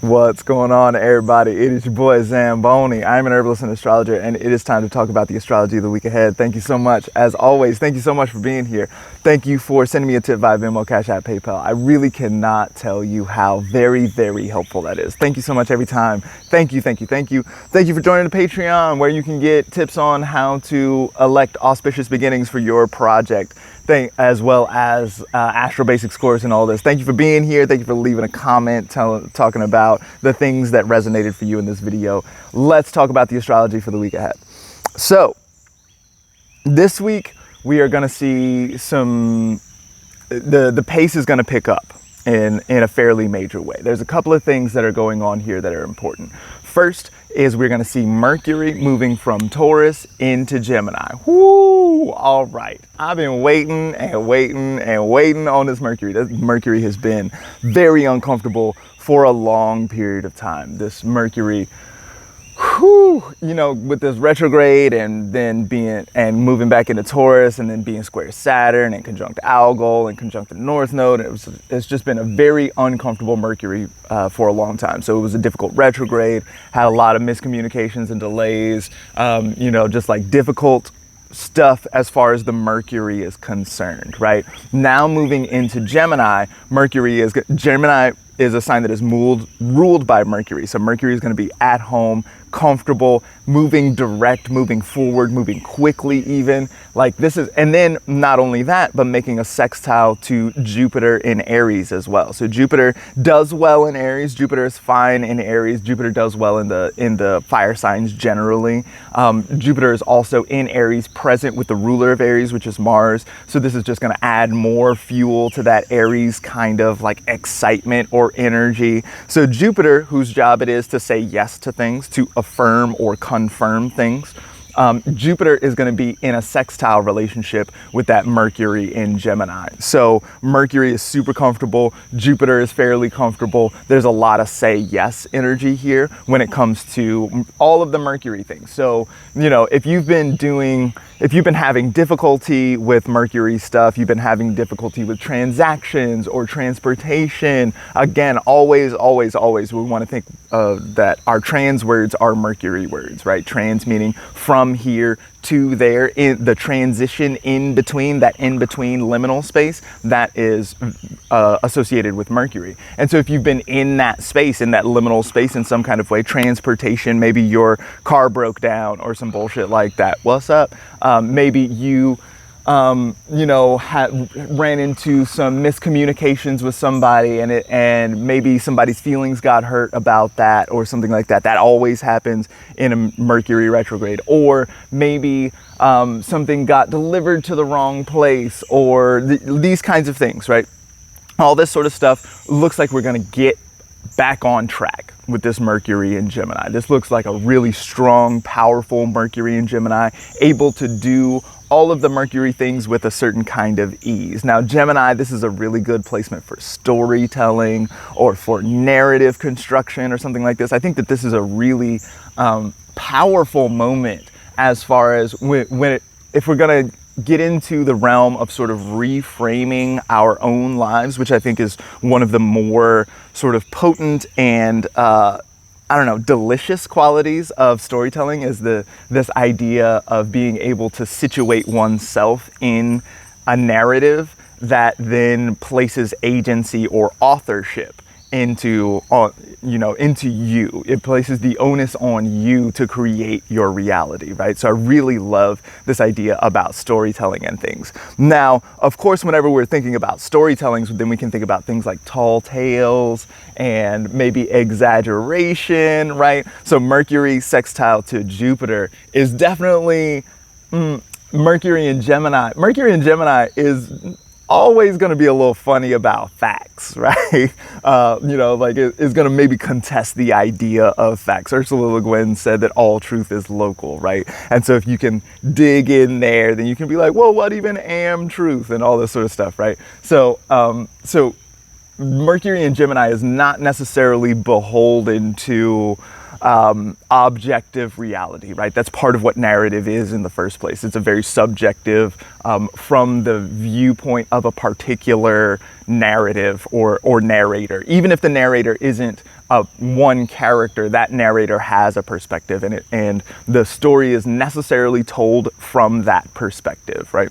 What's going on, everybody? It is your boy Zamboni. I'm an herbalist and astrologer, and it is time to talk about the astrology of the week ahead. Thank you so much. As always, thank you so much for being here. Thank you for sending me a tip via Venmo, Cash App, PayPal. I really cannot tell you how very, very helpful that is. Thank you so much every time. Thank you, thank you, thank you. Thank you for joining the Patreon, where you can get tips on how to elect auspicious beginnings for your project, as well as Astro Basics course and all this. Thank you for being here. Thank you for leaving a comment talking about the things that resonated for you in this video. Let's talk about the astrology for the week ahead. So this week we are going to see the pace is going to pick up in a fairly major way. There's a couple of things that are going on here that are important. First is we're going to see Mercury moving from Taurus into Gemini. Woo! All right. I've been waiting and waiting and waiting on this Mercury. This Mercury has been very uncomfortable for a long period of time. This Mercury, with this retrograde and then moving back into Taurus and then being square Saturn and conjunct Algol and conjunct the North Node. It's just been a very uncomfortable Mercury for a long time. So it was a difficult retrograde, had a lot of miscommunications and delays, just like difficult stuff as far as the Mercury is concerned, right? Now moving into Gemini, Gemini is a sign that is ruled by Mercury. So Mercury is going to be at home, comfortable, moving direct, moving forward, moving quickly even. And then not only that, but making a sextile to Jupiter in Aries as well. So Jupiter does well in Aries. Jupiter is fine in Aries. Jupiter does well in the fire signs generally. Jupiter is also in Aries, present with the ruler of Aries, which is Mars. So this is just going to add more fuel to that Aries kind of like excitement or energy. So Jupiter, whose job it is to say yes to things, to affirm or confirm things, Jupiter is going to be in a sextile relationship with that Mercury in Gemini. So Mercury is super comfortable. Jupiter is fairly comfortable. There's a lot of say yes energy here when it comes to all of the Mercury things. So, if you've been having difficulty with Mercury stuff, you've been having difficulty with transactions or transportation, again, always, always, always, we want to think that our trans words are Mercury words, right? Trans meaning from here to there, in the transition in between liminal space that is associated with Mercury. And so if you've been in that space, in that liminal space in some kind of way, transportation, maybe your car broke down or some bullshit like that. What's up? Maybe you ran into some miscommunications with somebody and maybe somebody's feelings got hurt about that or something like that. That always happens in a Mercury retrograde. Or maybe something got delivered to the wrong place or these kinds of things, right? All this sort of stuff looks like we're going to get back on track with this Mercury in Gemini. This looks like a really strong, powerful Mercury in Gemini, able to do all of the Mercury things with a certain kind of ease. Now, Gemini, this is a really good placement for storytelling or for narrative construction or something like this. I think that this is a really powerful moment as far as if we're going to get into the realm of sort of reframing our own lives, which I think is one of the more sort of potent and delicious qualities of storytelling, is this idea of being able to situate oneself in a narrative that then places agency or authorship into you. It places the onus on you to create your reality, right? So I really love this idea about storytelling and things. Now, of course, whenever we're thinking about storytelling, then we can think about things like tall tales and maybe exaggeration, right? So Mercury sextile to Jupiter is definitely Mercury in Gemini. Mercury in Gemini is always going to be a little funny about facts, right? It's going to maybe contest the idea of facts. Ursula Le Guin said that all truth is local, right? And so if you can dig in there, then you can be like, well, what even am truth and all this sort of stuff, right? So Mercury in Gemini is not necessarily beholden to objective reality, right? That's part of what narrative is in the first place. It's a very subjective, from the viewpoint of a particular narrative or narrator. Even if the narrator isn't one character, that narrator has a perspective in it, and the story is necessarily told from that perspective, right?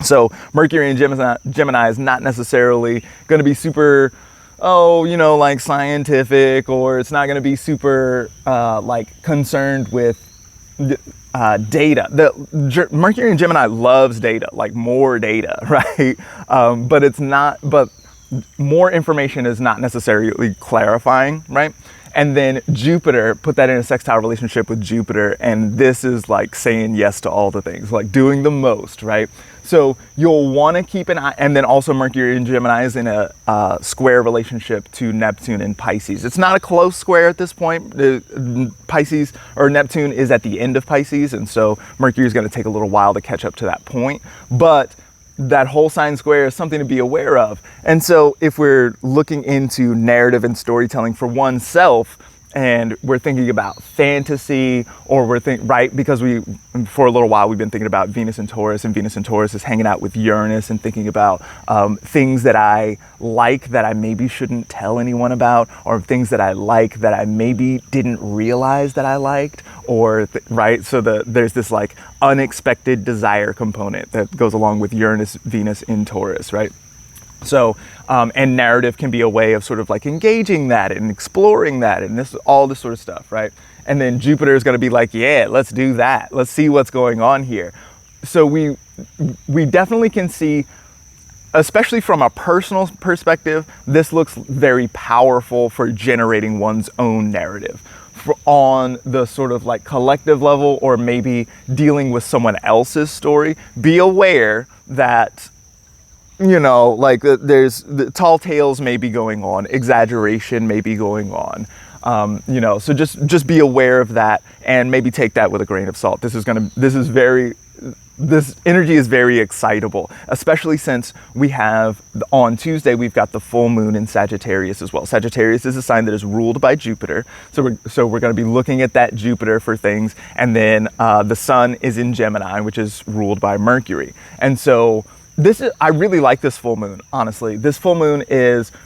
So Mercury in Gemini is not necessarily going to be super, like scientific, or it's not going to be super like concerned with data. Mercury in Gemini loves data, like more data, right? But more information is not necessarily clarifying, right? And then Jupiter, put that in a sextile relationship with Jupiter, and this is like saying yes to all the things, like doing the most, right? So you'll want to keep an eye, and then also Mercury in Gemini is in a square relationship to Neptune in Pisces. It's not a close square at this point. Pisces, or Neptune, is at the end of Pisces, and so Mercury is going to take a little while to catch up to that point. But that whole sign square is something to be aware of. And so if we're looking into narrative and storytelling for oneself, and we're thinking about fantasy, or right, because for a little while we've been thinking about Venus and Taurus, and Venus and Taurus is hanging out with Uranus and thinking about things that I like that I maybe shouldn't tell anyone about, or things that I like that I maybe didn't realize that I liked, or right. So there's this like unexpected desire component that goes along with Uranus, Venus in Taurus, right? So, and narrative can be a way of sort of like engaging that and exploring that, and all this sort of stuff, right? And then Jupiter is going to be like, yeah, let's do that. Let's see what's going on here. So we definitely can see, especially from a personal perspective, this looks very powerful for generating one's own narrative. On the sort of like collective level, or maybe dealing with someone else's story, be aware that, like there's the tall tales may be going on, exaggeration may be going on, so just be aware of that, and maybe take that with a grain of salt. This energy is very excitable, especially since we have, on Tuesday, we've got the full moon in Sagittarius as well. Sagittarius is a sign that is ruled by Jupiter. So we're going to be looking at that Jupiter for things. And then the sun is in Gemini, which is ruled by Mercury. And so I really like this full moon, honestly. This full moon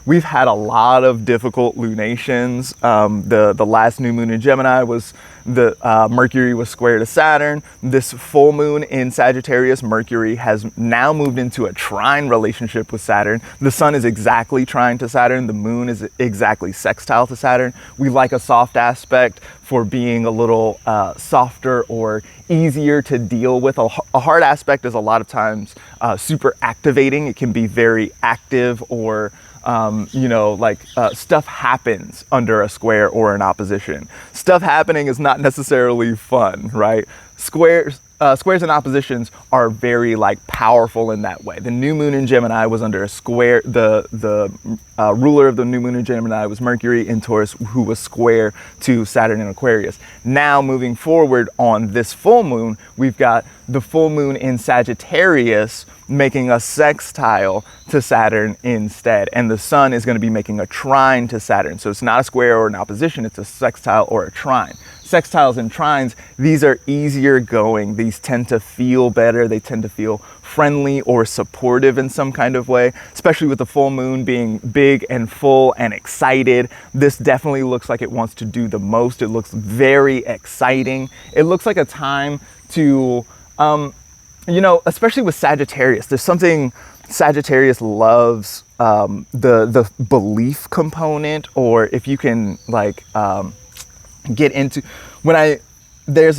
we've had a lot of difficult lunations. The last new moon in Gemini was Mercury was square to Saturn. This full moon in Sagittarius, Mercury has now moved into a trine relationship with Saturn. The sun is exactly trine to Saturn. The moon is exactly sextile to Saturn. We like a soft aspect for being a little softer or easier to deal with. A hard aspect is a lot of times super activating. It can be very active, or stuff happens under a square or an opposition. Stuff happening is not necessarily fun, right? Squares and oppositions are very like powerful in that way. The new moon in Gemini was under a square. The ruler of the new moon in Gemini was Mercury in Taurus, who was square to Saturn in Aquarius. Now moving forward on this full moon, we've got the full moon in Sagittarius making a sextile to Saturn instead. And the sun is going to be making a trine to Saturn. So it's not a square or an opposition, it's a sextile or a trine. Sextiles and trines, these are easier going. These tend to feel better. They tend to feel friendly or supportive in some kind of way, especially with the full moon being big and full and excited. This definitely looks like it wants to do the most. It looks very exciting. It looks like a time to, especially with Sagittarius, there's something Sagittarius loves, the belief component, or if you can get into there's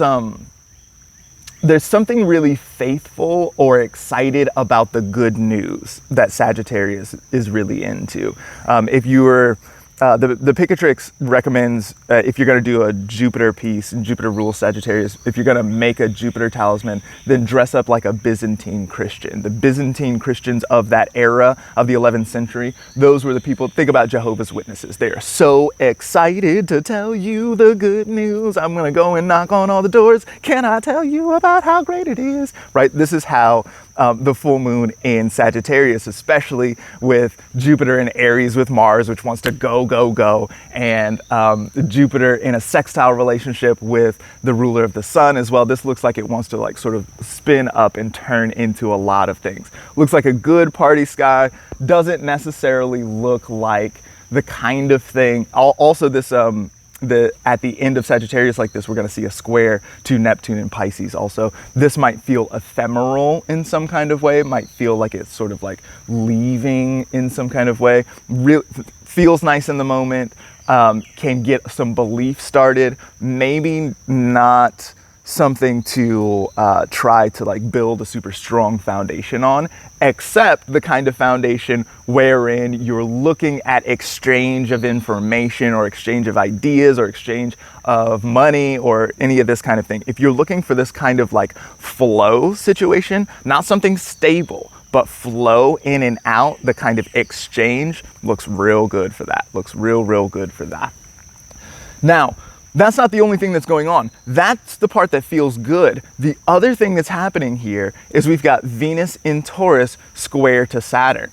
something really faithful or excited about the good news that Sagittarius is really into. If you were the Picatrix recommends, if you're going to do a Jupiter piece, and Jupiter rules Sagittarius, if you're going to make a Jupiter talisman, then dress up like a Byzantine Christian. The Byzantine Christians of that era of the 11th century, those were the people. Think about Jehovah's Witnesses. They are so excited to tell you the good news. I'm going to go and knock on all the doors. Can I tell you about how great it is? Right? This is how the full moon in Sagittarius, especially with Jupiter in Aries with Mars, which wants to go, and Jupiter in a sextile relationship with the ruler of the sun as well. This looks like it wants to sort of spin up and turn into a lot of things. Looks like a good party sky. Doesn't necessarily look like the kind of thing. Also, this at the end of Sagittarius like this, we're going to see a square to Neptune in Pisces also. This might feel ephemeral in some kind of way. It might feel like it's sort of like leaving in some kind of way. Feels nice in the moment, can get some belief started. Maybe not something to try to like build a super strong foundation on, except the kind of foundation wherein you're looking at exchange of information or exchange of ideas or exchange of money or any of this kind of thing. If you're looking for this kind of like flow situation, not something stable, but flow in and out, the kind of exchange looks real good for that. Looks real good for that. Now, that's not the only thing that's going on. That's the part that feels good. The other thing that's happening here is we've got Venus in Taurus square to Saturn.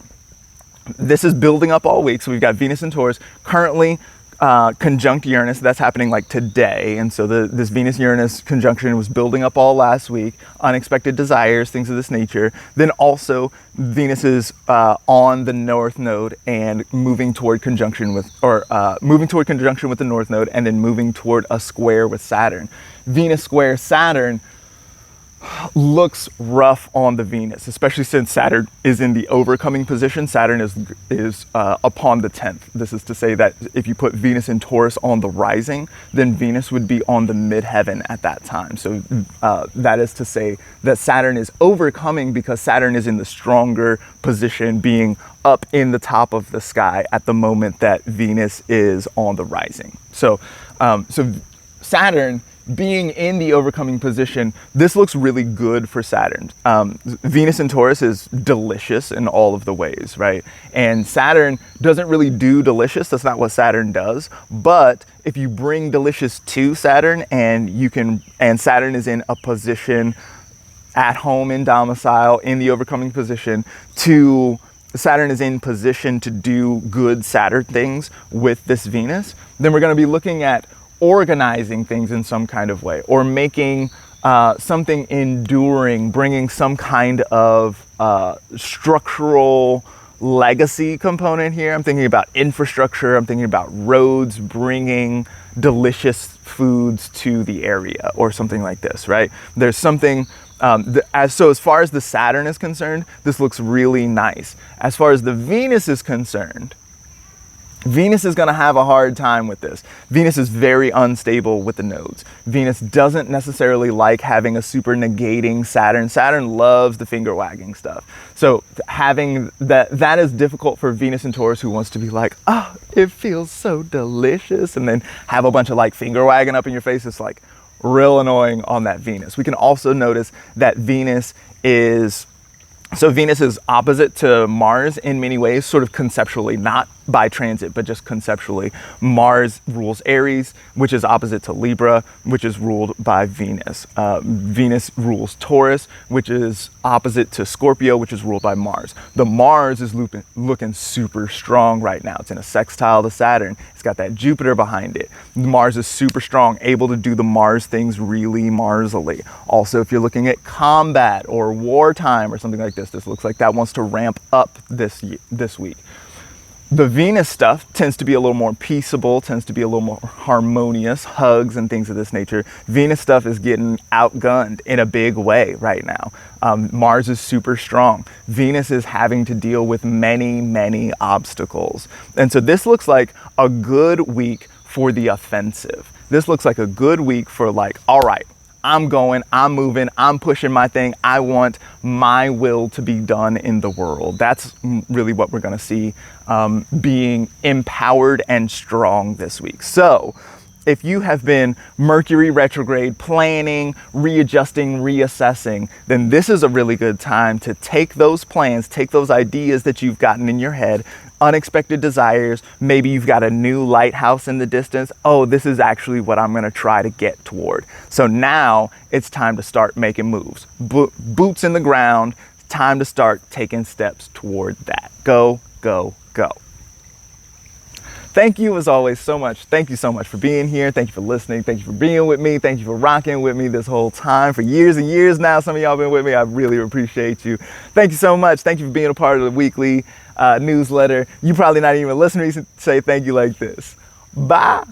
This is building up all week. So we've got Venus in Taurus currently conjunct Uranus. That's happening like today. And so this Venus-Uranus conjunction was building up all last week. Unexpected desires, things of this nature. Then also Venus is on the North Node and moving toward conjunction with, moving toward conjunction with the North Node, and then moving toward a square with Saturn. Venus square Saturn looks rough on the Venus, especially since Saturn is in the overcoming position. Saturn is upon the 10th. This is to say that if you put Venus in Taurus on the rising, then Venus would be on the midheaven at that time. So that is to say that Saturn is overcoming because Saturn is in the stronger position, being up in the top of the sky at the moment that Venus is on the rising. So Saturn being in the overcoming position, this looks really good for Saturn. Venus in Taurus is delicious in all of the ways, right? And Saturn doesn't really do delicious. That's not what Saturn does. But if you bring delicious to Saturn and Saturn is in a position at home in domicile in the overcoming position Saturn is in position to do good Saturn things with this Venus, then we're going to be looking at organizing things in some kind of way, or making something enduring, bringing some kind of structural legacy component here. I'm thinking about infrastructure, I'm thinking about roads, bringing delicious foods to the area or something like this, right? There's something, as far as the Saturn is concerned, this looks really nice. As far as the Venus is concerned, Venus is going to have a hard time with this. Venus is very unstable with the nodes. Venus doesn't necessarily like having a super negating Saturn. Saturn loves the finger wagging stuff. So having that is difficult for Venus and Taurus, who wants to be like, oh, it feels so delicious, and then have a bunch of like finger wagging up in your face. It's like real annoying on that Venus. We can also notice that Venus is opposite to Mars in many ways, sort of conceptually, not by transit, but just conceptually. Mars rules Aries, which is opposite to Libra, which is ruled by Venus. Venus rules Taurus, which is opposite to Scorpio, which is ruled by Mars. The Mars is looking super strong right now. It's in a sextile to Saturn. It's got that Jupiter behind it. Mars is super strong, able to do the Mars things really Marsily. Also, if you're looking at combat or wartime or something like this looks like that wants to ramp up this week. The Venus stuff tends to be a little more peaceable, tends to be a little more harmonious, hugs and things of this nature. Venus stuff is getting outgunned in a big way right now. Mars is super strong. Venus is having to deal with many obstacles. And so this looks like a good week for the offensive. This looks like a good week for like, all right, I'm going, I'm moving, I'm pushing my thing. I want my will to be done in the world. That's really what we're going to see being empowered and strong this week. So if you have been Mercury retrograde, planning, readjusting, reassessing, then this is a really good time to take those plans, take those ideas that you've gotten in your head, unexpected desires. Maybe you've got a new lighthouse in the distance. Oh, this is actually what I'm going to try to get toward. So now it's time to start making moves. Boots in the ground. Time to start taking steps toward that. Go, go, go. thank you as always so much. Thank you so much for being here. Thank you for listening. Thank you for being with me. Thank you for rocking with me this whole time for years and years now. Some of y'all been with me. I really appreciate you. Thank you so much. Thank you for being a part of the weekly newsletter. You probably not even listen to me say thank you like this. Bye.